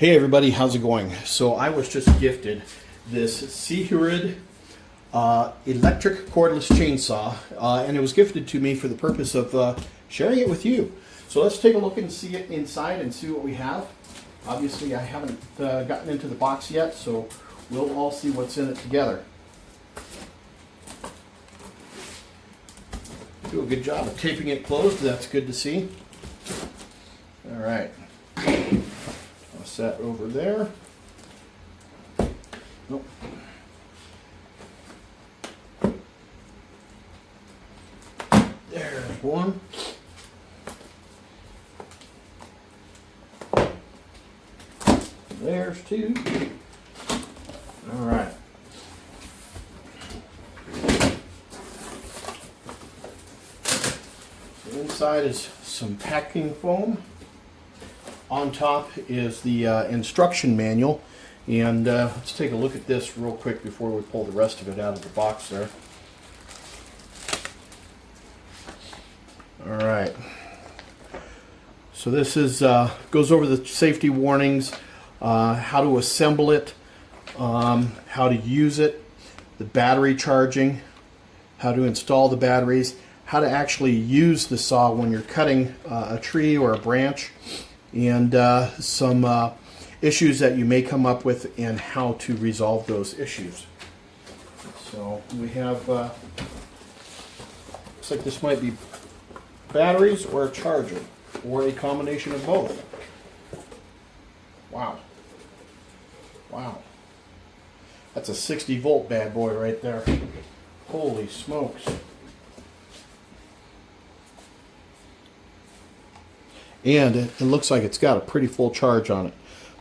Hey everybody, how's it going? So I was just gifted this Sihuird electric cordless chainsaw, and it was gifted to me for the purpose of sharing it with you. So let's take a look and see it inside and see what we have. Obviously I haven't gotten into the box yet, so we'll all see what's in it together. Do a good job of taping it closed, that's good to see. All right. Set over there. Nope. There's one. There's two. All right. So inside is some packing foam. On top is the instruction manual, and let's take a look at this real quick before we pull the rest of it out of the box there. All right. So this is goes over the safety warnings, how to assemble it, how to use it, the battery charging, how to install the batteries, how to actually use the saw when you're cutting a tree or a branch, and some issues that you may come up with and how to resolve those issues. So we have, looks like this might be batteries or a charger or a combination of both. Wow. Wow. That's a 60 volt bad boy right there. Holy smokes. And it looks like it's got a pretty full charge on it.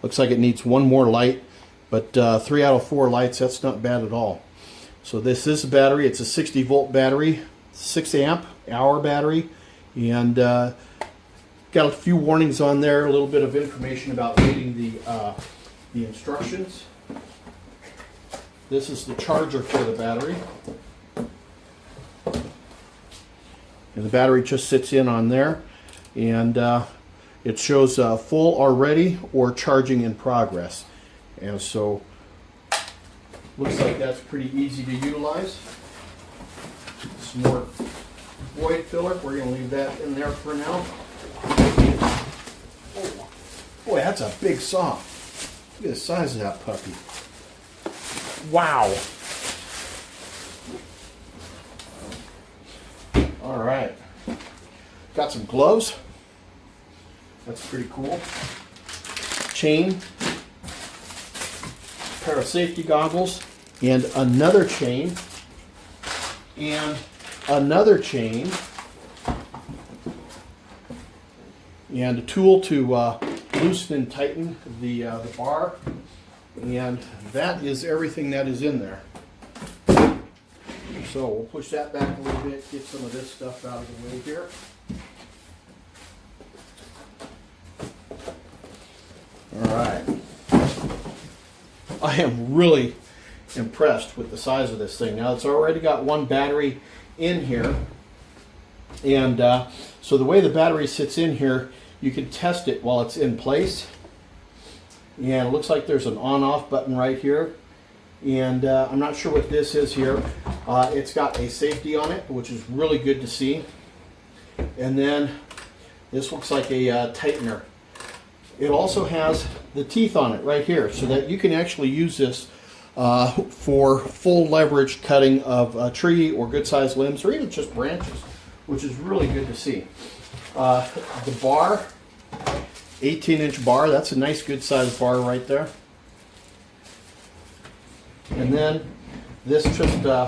Looks like it needs one more light, but 3 out of 4 lights, that's not bad at all. So this is a battery. It's a 60 volt battery, 6 amp hour battery, and got a few warnings on there, a little bit of information about reading the instructions. This is the charger for the battery. And the battery just sits in on there. And it shows full already or charging in progress. And so looks like that's pretty easy to utilize. Some more void filler. We're going to leave that in there for now. Oh, boy, that's a big saw. Look at the size of that puppy. Wow. All right. Got some gloves. That's pretty cool. Chain. Pair of safety goggles. And another chain. And another chain. And a tool to loosen and tighten the bar. And that is everything that is in there. So we'll push that back a little bit, get some of this stuff out of the way here. All right. I am really impressed with the size of this thing. Now it's already got one battery in here. And so the way the battery sits in here, you can test it while it's in place. And it looks like there's an on-off button right here. And I'm not sure what this is here. It's got a safety on it, which is really good to see. And then this looks like a tightener. It also has the teeth on it right here, so that you can actually use this for full leverage cutting of a tree or good sized limbs or even just branches, which is really good to see. The bar, 18-inch bar, that's a nice good sized bar right there. And then this just, we'll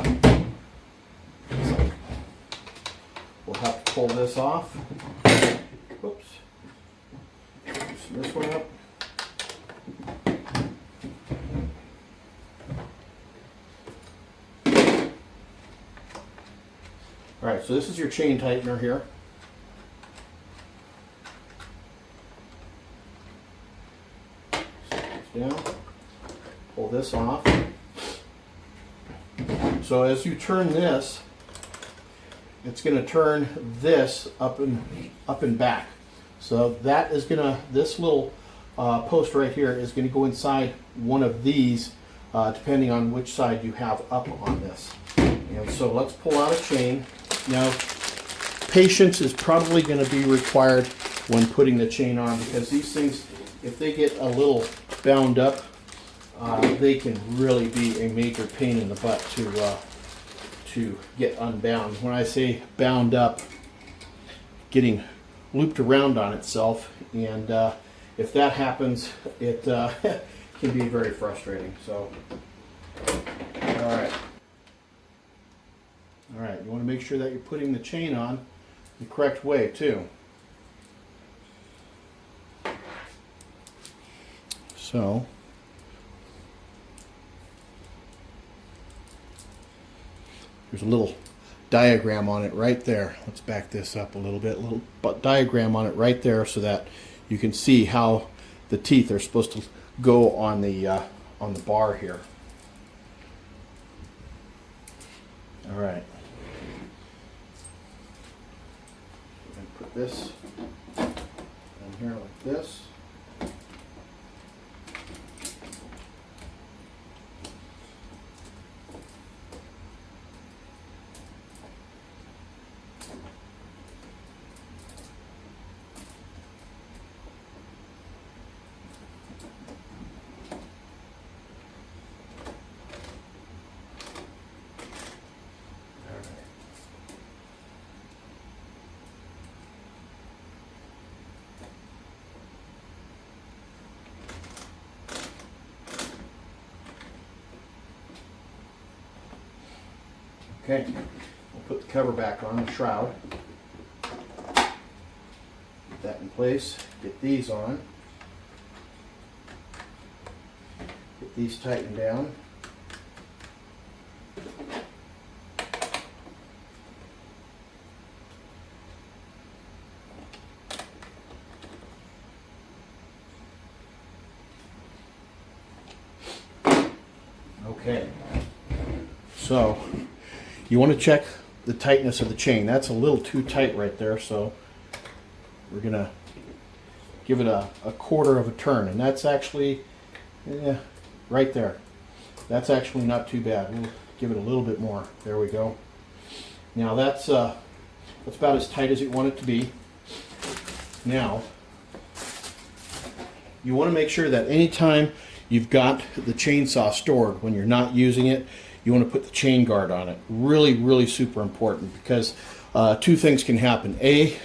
have to pull this off. Whoops. Loosen this one up. All right, so this is your chain tightener here. Down. Pull this off. So as you turn this, it's going to turn this up and back. So that is going to, this little post right here is going to go inside one of these, depending on which side you have up on this. And so let's pull out a chain. Now, patience is probably going to be required when putting the chain on, because these things, if they get a little bound up, they can really be a major pain in the butt to get unbound. When I say bound up, getting looped around on itself, and if that happens, it can be very frustrating. So, all right, you want to make sure that you're putting the chain on the correct way too. So, there's a little diagram on it right there. Let's back this up a little bit. A little diagram on it right there so that you can see how the teeth are supposed to go on the bar here. All right. And put this in here like this. Okay, we'll put the cover back on, the shroud. Put that in place, get these on. Get these tightened down. Okay, so you want to check the tightness of the chain. That's a little too tight right there, so we're going to give it a quarter of a turn, and that's actually right there. That's actually not too bad. We'll give it a little bit more. There we go. Now that's about as tight as you want it to be. Now you want to make sure that anytime you've got the chainsaw stored, when you're not using it, you want to put the chain guard on it. Really, really super important, because two things can happen. A,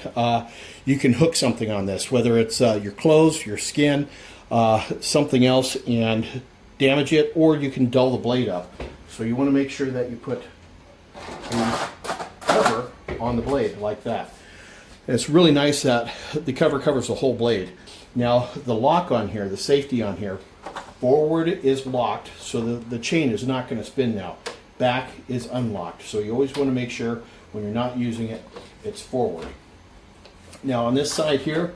you can hook something on this, whether it's your clothes, your skin, something else, and damage it, or you can dull the blade up. So you want to make sure that you put the cover on the blade like that. And it's really nice that the cover covers the whole blade. Now the lock on here, the safety on here, forward is locked, so the chain is not going to spin now. Back is unlocked, so you always want to make sure when you're not using it, it's forward. Now on this side here,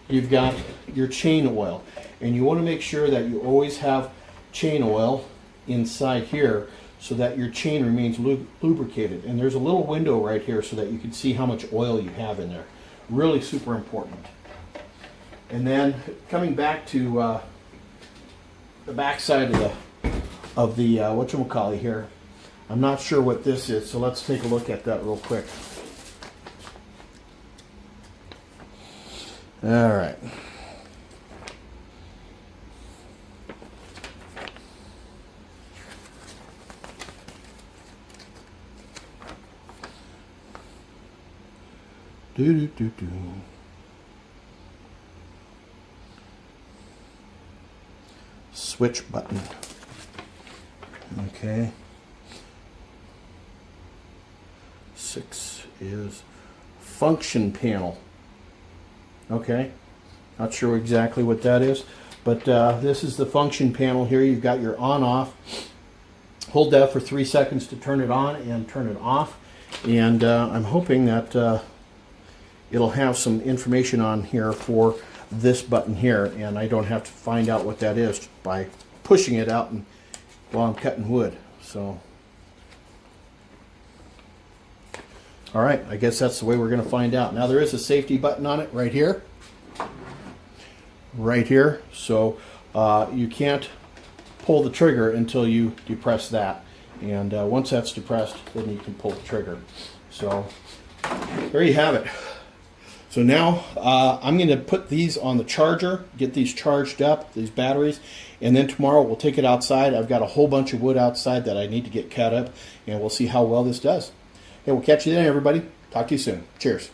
you've got your chain oil, and you want to make sure that you always have chain oil inside here so that your chain remains lubricated. And there's a little window right here so that you can see how much oil you have in there. Really super important. And then coming back to the back side of the whatchamacallit here. I'm not sure what this is, so let's take a look at that real quick. All right. Do. Switch button. Okay. 6 is function panel. Okay. Not sure exactly what that is, but this is the function panel here. You've got your on-off. Hold that for 3 seconds to turn it on and turn it off. And I'm hoping that it'll have some information on here for this button here, and I don't have to find out what that is by pushing it out and while I'm cutting wood. So, all right, I guess that's the way we're going to find out. Now there is a safety button on it right here. right here. So you can't pull the trigger until you depress that. And once that's depressed, then you can pull the trigger. So there you have it. So now I'm going to put these on the charger, get these charged up, these batteries, and then tomorrow we'll take it outside. I've got a whole bunch of wood outside that I need to get cut up, and we'll see how well this does. Hey, we'll catch you then, everybody. Talk to you soon. Cheers.